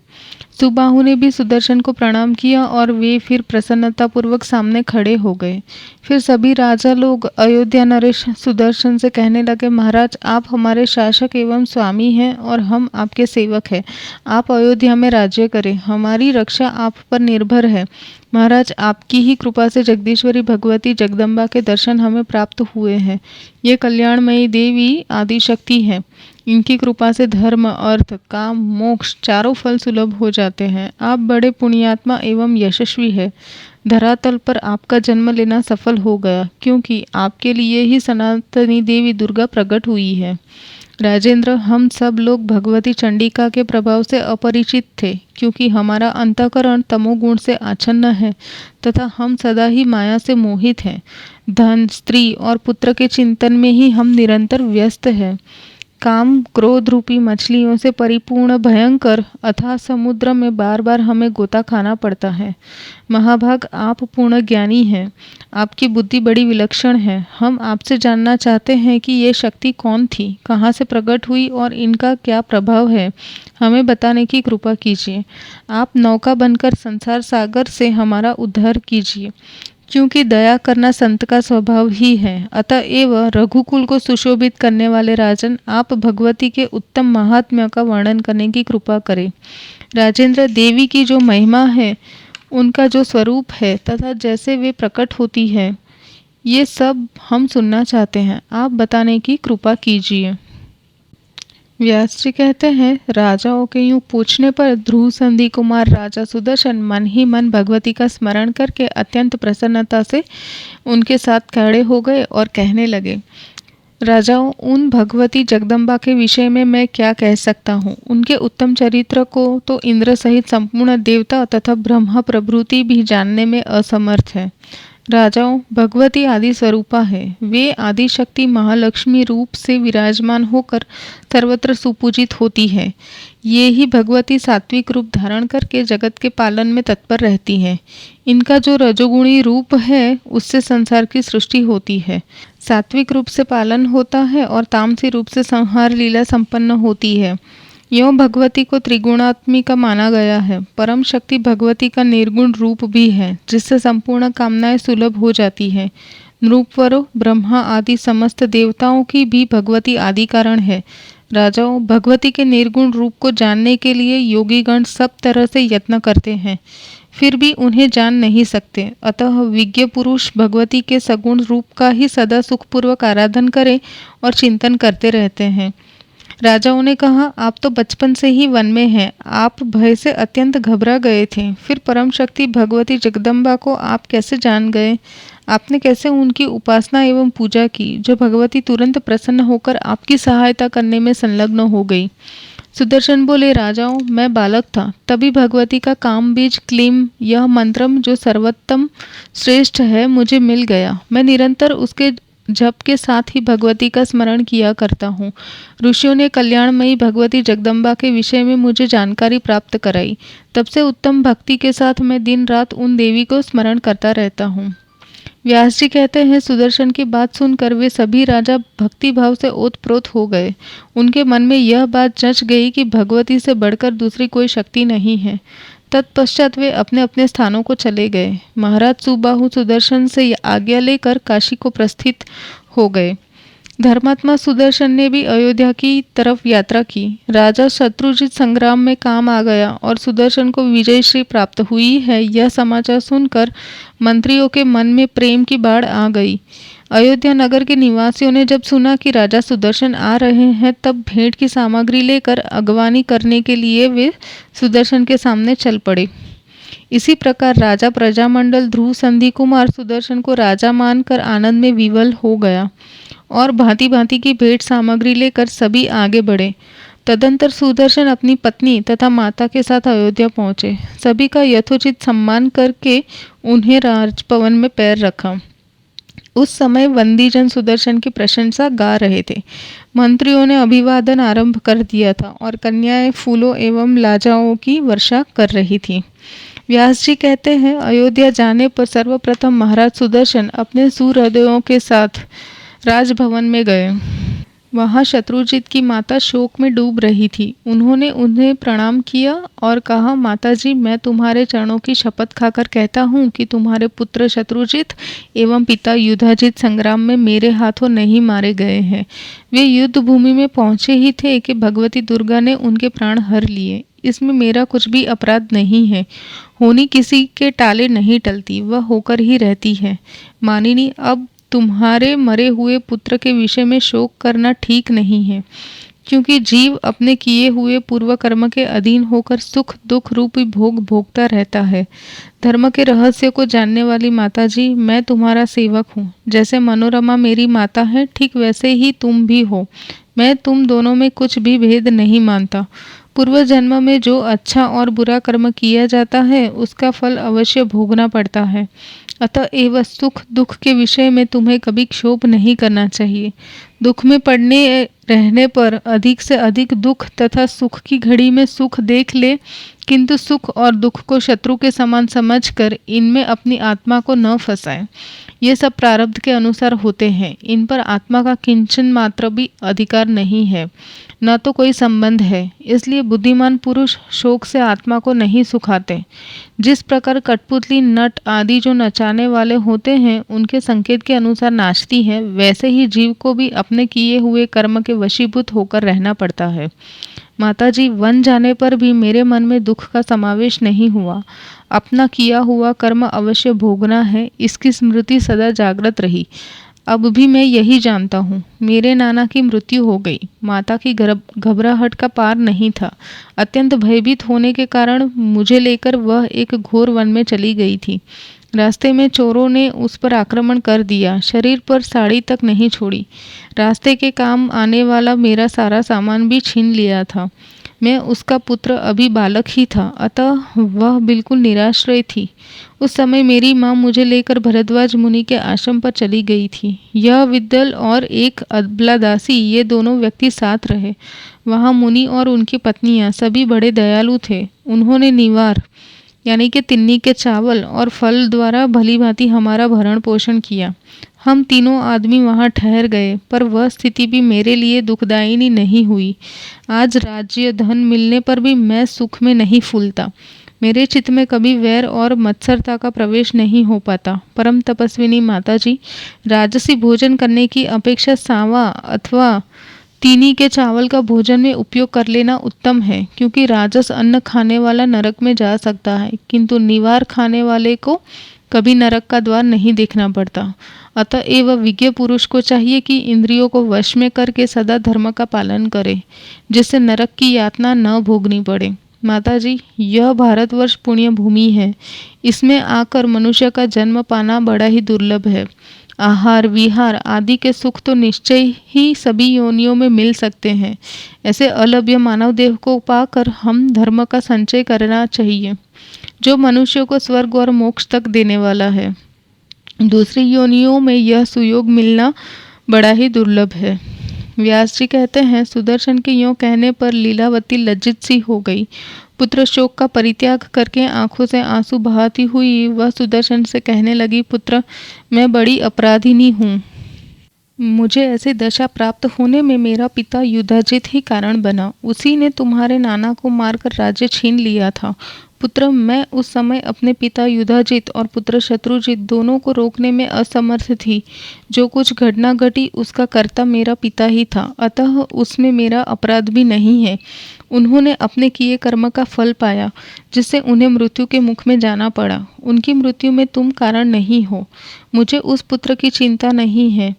सुबाहु ने भी सुदर्शन को प्रणाम किया और वे फिर प्रसन्नतापूर्वक सामने खड़े हो गए। फिर सभी राजा लोग अयोध्या नरेश सुदर्शन से कहने लगे, महाराज, आप हमारे शासक एवं स्वामी हैं और हम आपके सेवक हैं। आप अयोध्या में राज्य करें, हमारी रक्षा आप पर निर्भर है। महाराज, आपकी ही कृपा से जगदीश्वरी भगवती जगदम्बा के दर्शन हमें प्राप्त हुए हैं। ये कल्याणमयी देवी आदिशक्ति है। इनकी कृपा से धर्म, अर्थ, काम, मोक्ष चारों फल सुलभ हो जाते हैं। आप बड़े पुण्यात्मा एवं यशस्वी है। धरातल पर आपका जन्म लेना सफल हो गया, क्योंकि आपके लिए ही सनातनी देवी दुर्गा प्रकट हुई है। राजेंद्र, हम सब लोग भगवती चंडिका के प्रभाव से अपरिचित थे, क्योंकि हमारा अंतःकरण तमोगुण से आच्छन्न है तथा हम सदा ही माया से मोहित हैं। धन, स्त्री और पुत्र के चिंतन में ही हम निरंतर व्यस्त हैं। काम क्रोध रूपी मछलियों से परिपूर्ण भयंकर अथाह समुद्र में बार बार हमें गोता खाना पड़ता है। महाभाग, आप पूर्ण ज्ञानी हैं। आपकी बुद्धि बड़ी विलक्षण है। हम आपसे जानना चाहते हैं कि ये शक्ति कौन थी, कहाँ से प्रकट हुई और इनका क्या प्रभाव है। हमें बताने की कृपा कीजिए। आप नौका बनकर संसार सागर से हमारा उद्धार कीजिए, क्योंकि दया करना संत का स्वभाव ही है। अतएव रघुकुल को सुशोभित करने वाले राजन, आप भगवती के उत्तम महात्म्य का वर्णन करने की कृपा करें। राजेंद्र, देवी की जो महिमा है, उनका जो स्वरूप है तथा जैसे वे प्रकट होती है, ये सब हम सुनना चाहते हैं। आप बताने की कृपा कीजिए। व्यास जी कहते हैं, राजाओं के यूं पूछने पर ध्रुव संधि कुमार राजा सुदर्शन मन ही मन भगवती का स्मरण करके अत्यंत प्रसन्नता से उनके साथ खड़े हो गए और कहने लगे, राजाओं, उन भगवती जगदम्बा के विषय में मैं क्या कह सकता हूँ। उनके उत्तम चरित्र को तो इंद्र सहित संपूर्ण देवता तथा ब्रह्मा प्रभृति भी जानने में असमर्थ है। राजाओं, भगवती आदि स्वरूपा है। वे आदि शक्ति महालक्ष्मी रूप से विराजमान होकर सर्वत्र सुपूजित होती है। ये ही भगवती सात्विक रूप धारण करके जगत के पालन में तत्पर रहती है। इनका जो रजोगुणी रूप है, उससे संसार की सृष्टि होती है। सात्विक रूप से पालन होता है और तामसी रूप से संहार लीला संपन्न होती है। यों भगवती को त्रिगुणात्मिका माना गया है। परम शक्ति भगवती का निर्गुण रूप भी है, जिससे संपूर्ण कामनाएं सुलभ हो जाती है। नृपवरों, ब्रह्मा आदि समस्त देवताओं की भी भगवती आदि कारण है। राजाओं, भगवती के निर्गुण रूप को जानने के लिए योगीगण सब तरह से यत्न करते हैं, फिर भी उन्हें जान नहीं सकते। अतः विज्ञ पुरुष भगवती के सगुण रूप का ही सदा सुखपूर्वक आराधन करें और चिंतन करते रहते हैं। राजाओं ने कहा, आप तो बचपन से ही वन में हैं। आप भय से अत्यंत घबरा गए थे। फिर परम शक्ति भगवती जगदम्बा को आप कैसे जान गए? आपने कैसे उनकी उपासना एवं पूजा की, जो भगवती तुरंत प्रसन्न होकर आपकी सहायता करने में संलग्न हो गई? सुदर्शन बोले, राजाओं, मैं बालक था, तभी भगवती का काम बीज क्लीम, यह मंत्रम जो सर्वोत्तम श्रेष्ठ है, मुझे मिल गया। मैं निरंतर उसके जप के साथ ही भगवती का स्मरण किया करता हूँ। ऋषियों ने कल्याणमयी भगवती जगदम्बा के विषय में मुझे जानकारी प्राप्त कराई। तब से उत्तम भक्ति के साथ मैं दिन रात उन देवी को स्मरण करता रहता हूँ। व्यास जी कहते हैं, सुदर्शन की बात सुनकर वे सभी राजा भक्ति भाव से ओतप्रोत हो गए। उनके मन में यह बात जच गई कि भगवती से बढ़कर दूसरी कोई शक्ति नहीं है। तत्पश्चात वे अपने अपने स्थानों को चले गए। महाराज सुबाहु सुदर्शन से आज्ञा लेकर काशी को प्रस्थित हो गए। धर्मात्मा सुदर्शन ने भी अयोध्या की तरफ यात्रा की। राजा शत्रुजित संग्राम में काम आ गया और सुदर्शन को विजयश्री प्राप्त हुई है, यह समाचार सुनकर मंत्रियों के मन में प्रेम की बाढ़ आ गई। अयोध्या नगर के निवासियों ने जब सुना कि राजा सुदर्शन आ रहे हैं, तब भेंट की सामग्री लेकर अगवानी करने के लिए वे सुदर्शन के सामने चल पड़े। इसी प्रकार राजा प्रजामंडल ध्रुव संधि कुमार सुदर्शन को राजा मानकर आनंद में विवल हो गया और भांति भांति की भेंट सामग्री लेकर सभी आगे बढ़े। तदंतर सुदर्शन अपनी पत्नी तथा माता के साथ अयोध्या पहुंचे। सभी का यथोचित सम्मान करके उन्हें राजभवन में पैर रखा। उस समय बंदीजन सुदर्शन की प्रशंसा गा रहे थे। मंत्रियों ने अभिवादन आरंभ कर दिया था और कन्याएं फूलों एवं लाजाओं की वर्षा कर रही थीं। व्यास जी कहते हैं, अयोध्या जाने पर सर्वप्रथम महाराज सुदर्शन अपने सुहृदयों के साथ राजभवन में गए। वहाँ शत्रुजित की माता शोक में डूब रही थी। उन्होंने उन्हें प्रणाम किया और कहा, माताजी, मैं तुम्हारे चरणों की शपथ खाकर कहता हूँ कि तुम्हारे पुत्र शत्रुजित एवं पिता युधाजित संग्राम में मेरे हाथों नहीं मारे गए हैं। वे युद्ध भूमि में पहुँचे ही थे कि भगवती दुर्गा ने उनके प्राण हर लिए। इसमें मेरा कुछ भी अपराध नहीं है। होनी किसी के टाले नहीं टलती, वह होकर ही रहती है। मानिनी, अब तुम्हारे मरे हुए पुत्र के विषय में शोक करना ठीक नहीं है, क्योंकि जीव अपने किए हुए पूर्व कर्म के अधीन होकर सुख दुख रूपी भोग भोगता रहता है। धर्म के रहस्य को जानने वाली माता जी, मैं तुम्हारा सेवक हूँ। जैसे मनोरमा मेरी माता है, ठीक वैसे ही तुम भी हो। मैं तुम दोनों में कुछ भी भेद नहीं मानता। पूर्व जन्म में जो अच्छा और बुरा कर्म किया जाता है, उसका फल अवश्य भोगना पड़ता है। अतएव सुख दुख के विषय में तुम्हें कभी क्षोभ नहीं करना चाहिए। दुख में पड़ने रहने पर अधिक से अधिक दुख तथा सुख की घड़ी में सुख देख ले, किंतु सुख और दुख को शत्रु के समान समझकर इनमें अपनी आत्मा को न फंसाए। ये सब प्रारब्ध के अनुसार होते हैं। इन पर आत्मा का किंचन मात्र भी अधिकार नहीं है, न तो कोई संबंध है। इसलिए बुद्धिमान पुरुष शोक से आत्मा को नहीं सुखाते। जिस प्रकार कठपुतली नट आदि जो नचाने वाले होते हैं, उनके संकेत के अनुसार नाचती है, वैसे ही जीव को भी अपने किए हुए कर्म के वशीभूत होकर रहना पड़ता है। माताजी, वन जाने पर भी मेरे मन में दुख का समावेश नहीं हुआ। अपना किया हुआ कर्म अवश्य भोगना है, इसकी स्मृति सदा जागृत रही। अब भी मैं यही जानता हूँ। मेरे नाना की मृत्यु हो गई। माता की घबराहट का पार नहीं था। अत्यंत भयभीत होने के कारण मुझे लेकर वह एक घोर वन में चली गई थी। रास्ते में चोरों ने उस पर आक्रमण कर दिया। शरीर पर साड़ी तक नहीं छोड़ी। रास्ते के काम आने वाला मेरा सारा सामान भी छीन लिया था। मैं उसका पुत्र अभी बालक ही था, अतः वह बिल्कुल निराश्रय थी। उस समय मेरी माँ मुझे लेकर भरद्वाज मुनि के आश्रम पर चली गई थी। यह विद्दल और एक अबलादासी, ये दोनों व्यक्ति साथ रहे। वहाँ मुनि और उनकी पत्नियाँ सभी बड़े दयालु थे। उन्होंने निवार यानी कि तिन्नी के चावल और फल द्वारा भली भांति हमारा भरण पोषण किया। हम तीनों आदमी वहाँ ठहर गए, पर वह स्थिति भी मेरे लिए दुखदायिनी नहीं हुई। आज राज्य धन मिलने पर भी मैं सुख में नहीं फूलता। मेरे चित्त में कभी वैर और मत्सरता का प्रवेश नहीं हो पाता। परम तपस्विनी माताजी, राजसी भोजन करने की अपेक्षा सांवा अथवा तीनी के चावल का भोजन में उपयोग कर लेना उत्तम है, क्योंकि राजस अन्न खाने वाला नरक में जा सकता है, किंतु निवार खाने वाले को कभी नरक का द्वार नहीं देखना पड़ता। अतएव विज्ञ पुरुष को चाहिए कि इंद्रियों को वश में करके सदा धर्म का पालन करे, जिससे नरक की यातना न भोगनी पड़े। माताजी, यह भारतवर्ष पुण्य भूमि है। इसमें आकर मनुष्य का जन्म पाना बड़ा ही दुर्लभ है। आहार विहार आदि के सुख तो निश्चय ही सभी योनियों में मिल सकते हैं। ऐसे अलभ्य मानव देह को पाकर हम धर्म का संचय करना चाहिए, जो मनुष्य को स्वर्ग और मोक्ष तक देने वाला है। दूसरी योनियों में यह सुयोग मिलना बड़ा ही दुर्लभ है। व्यास जी कहते हैं, सुदर्शन के यों कहने पर लीलावती लज्जित सी हो गई। पुत्र शोक का परित्याग करके आंखों से आंसू बहाती हुई वह सुदर्शन से कहने लगी, पुत्र, मैं बड़ी अपराधिनी हूँ। मुझे ऐसी दशा प्राप्त होने में मेरा पिता युधाजित ही कारण बना। उसी ने तुम्हारे नाना को मारकर राज्य छीन लिया था। पुत्र, मैं उस समय अपने पिता युधाजित और पुत्र शत्रुजित दोनों को रोकने में असमर्थ थी। जो कुछ घटना घटी उसका कर्ता मेरा पिता ही था, अतः उसमें मेरा अपराध भी नहीं है। उन्होंने अपने किए कर्म का फल पाया, जिससे उन्हें मृत्यु के मुख में जाना पड़ा। उनकी मृत्यु में तुम कारण नहीं हो। मुझे उस पुत्र की चिंता नहीं है।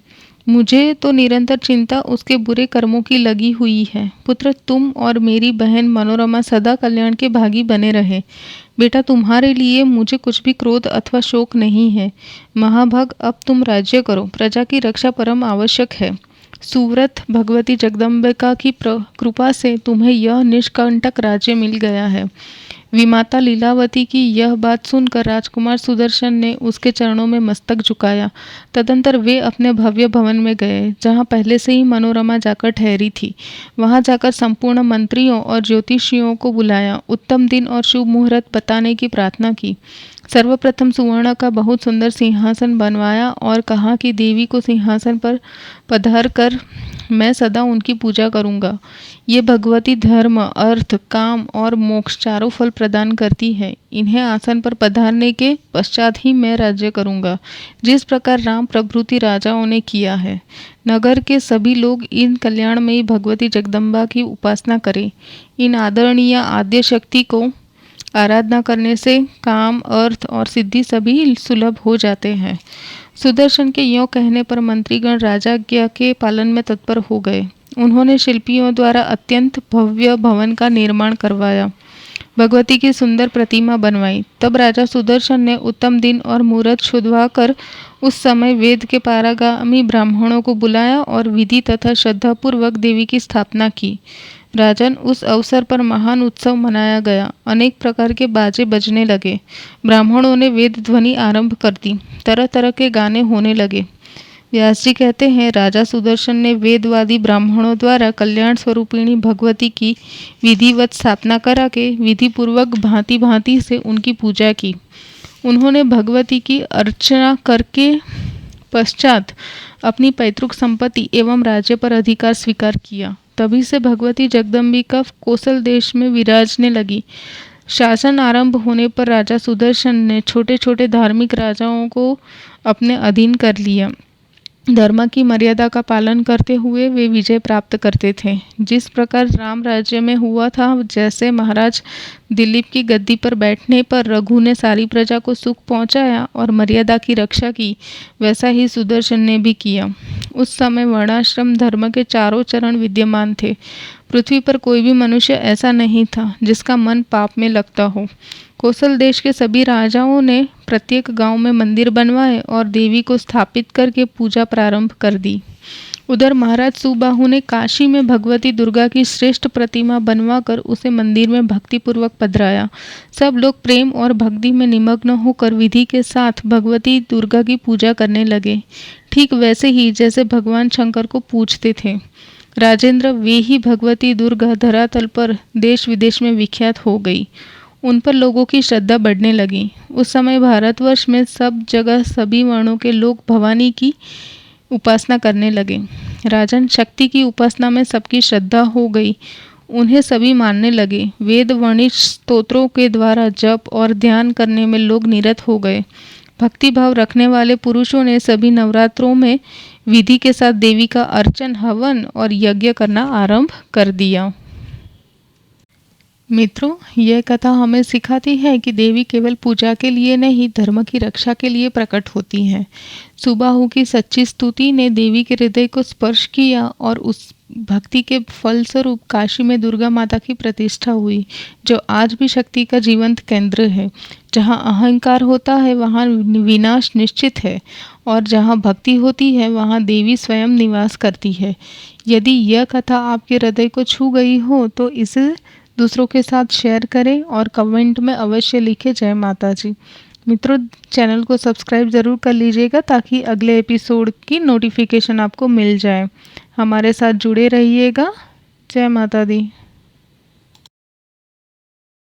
मुझे तो निरंतर चिंता उसके बुरे कर्मों की लगी हुई है। पुत्र, तुम और मेरी बहन मनोरमा सदा कल्याण के भागी बने रहे। बेटा, तुम्हारे लिए मुझे कुछ भी क्रोध अथवा शोक नहीं है। महाभाग, अब तुम राज्य करो। प्रजा की रक्षा परम आवश्यक है। सुव्रत भगवती जगदम्बिका की कृपा से तुम्हें यह निष्कंटक राज्य मिल गया है। विमाता लीलावती की यह बात सुनकर राजकुमार सुदर्शन ने उसके चरणों में मस्तक झुकाया। तदंतर वे अपने भव्य भवन में गए, जहाँ पहले से ही मनोरमा जाकर ठहरी थी। वहाँ जाकर संपूर्ण मंत्रियों और ज्योतिषियों को बुलाया, उत्तम दिन और शुभ मुहूर्त बताने की प्रार्थना की। सर्वप्रथम सुवर्ण का बहुत सुंदर सिंहासन बनवाया और कहा कि देवी को सिंहासन पर पधार कर मैं सदा उनकी पूजा करूंगा। ये भगवती धर्म, अर्थ, काम और मोक्ष चारों फल प्रदान करती है। इन्हें आसन पर पधारने के पश्चात ही मैं राज्य करूंगा, जिस प्रकार राम प्रभृति राजाओं ने किया है। नगर के सभी लोग इन कल्याणमयी भगवती जगदम्बा की उपासना करें। इन आदरणीय आद्य शक्ति को आराधना करने से काम, अर्थ और सिद्धि सभी सुलभ हो जाते हैं। सुदर्शन के यों कहने पर मंत्रीगण राजाज्ञा के पालन में तत्पर हो गए। उन्होंने शिल्पियों द्वारा अत्यंत भव्य भवन का निर्माण करवाया, भगवती की सुंदर प्रतिमा बनवाई। तब राजा सुदर्शन ने उत्तम दिन और मुहूर्त शुद्धवाकर उस समय वेद के पारंगामी ब्राह्मणों को बुलाया और विधि तथा श्रद्धापूर्वक देवी की स्थापना की। राजन, उस अवसर पर महान उत्सव मनाया गया। अनेक प्रकार के बाजे बजने लगे। ब्राह्मणों ने वेद ध्वनि आरंभ कर दी। तरह तरह के गाने होने लगे। व्यास जी कहते हैं, राजा सुदर्शन ने वेदवादी ब्राह्मणों द्वारा कल्याण स्वरूपिणी भगवती की विधिवत स्थापना करा के विधि पूर्वक भांति भांति से उनकी पूजा की। उन्होंने भगवती की अर्चना करके पश्चात अपनी पैतृक संपत्ति एवं राज्य पर अधिकार स्वीकार किया। तभी से भगवती जगदम्बिका कोसल देश में विराजने लगी। शासन आरंभ होने पर राजा सुदर्शन ने छोटे छोटे धार्मिक राजाओं को अपने अधीन कर लिया। धर्म की मर्यादा का पालन करते हुए वे विजय प्राप्त करते थे। जिस प्रकार राम राज्य में हुआ था, जैसे महाराज दिलीप की गद्दी पर बैठने पर रघु ने सारी प्रजा को सुख पहुंचाया और मर्यादा की रक्षा की, वैसा ही सुदर्शन ने भी किया। उस समय वर्णाश्रम धर्म के चारों चरण विद्यमान थे। पृथ्वी पर कोई भी मनुष्य ऐसा नहीं था जिसका मन पाप में लगता हो। कोसल देश के सभी राजाओं ने प्रत्येक गांव में मंदिर बनवाए और देवी को स्थापित करके पूजा प्रारंभ कर दी। उधर महाराज सुबाहु ने काशी में भगवती दुर्गा की श्रेष्ठ प्रतिमा बनवाकर उसे मंदिर में भक्तिपूर्वक पधराया। सब लोग प्रेम और भक्ति में निमग्न होकर विधि के साथ भगवती दुर्गा की पूजा करने लगे, ठीक वैसे ही जैसे भगवान शंकर को पूजते थे। राजेंद्र, वे ही भगवती दुर्गा धरातल पर देश विदेश में विख्यात हो गई। उन पर लोगों की श्रद्धा बढ़ने लगी। उस समय भारतवर्ष में सब जगह सभी वर्णों के लोग भवानी की उपासना करने लगे। राजन, शक्ति की उपासना में सबकी श्रद्धा हो गई। उन्हें सभी मानने लगे। वेद वर्णित स्तोत्रों के द्वारा जप और ध्यान करने में लोग निरत हो गए। भक्ति भाव रखने वाले पुरुषों ने सभी नवरात्रों में विधि के साथ देवी का अर्चन, हवन और यज्ञ करना आरंभ कर दिया। मित्रों, यह कथा हमें सिखाती है कि देवी केवल पूजा के लिए नहीं, धर्म की रक्षा के लिए प्रकट होती हैं। सुबाहु की सच्ची स्तुति ने देवी के हृदय को स्पर्श किया और उस भक्ति के फलस्वरूप काशी में दुर्गा माता की प्रतिष्ठा हुई, जो आज भी शक्ति का जीवंत केंद्र है। जहाँ अहंकार होता है वहाँ विनाश निश्चित है, और जहाँ भक्ति होती है वहाँ देवी स्वयं निवास करती है। यदि यह कथा आपके हृदय को छू गई हो तो इसे दूसरों के साथ शेयर करें और कमेंट में अवश्य लिखें जय माता जी। मित्रों, चैनल को सब्सक्राइब ज़रूर कर लीजिएगा ताकि अगले एपिसोड की नोटिफिकेशन आपको मिल जाए। हमारे साथ जुड़े रहिएगा। जय माता दी।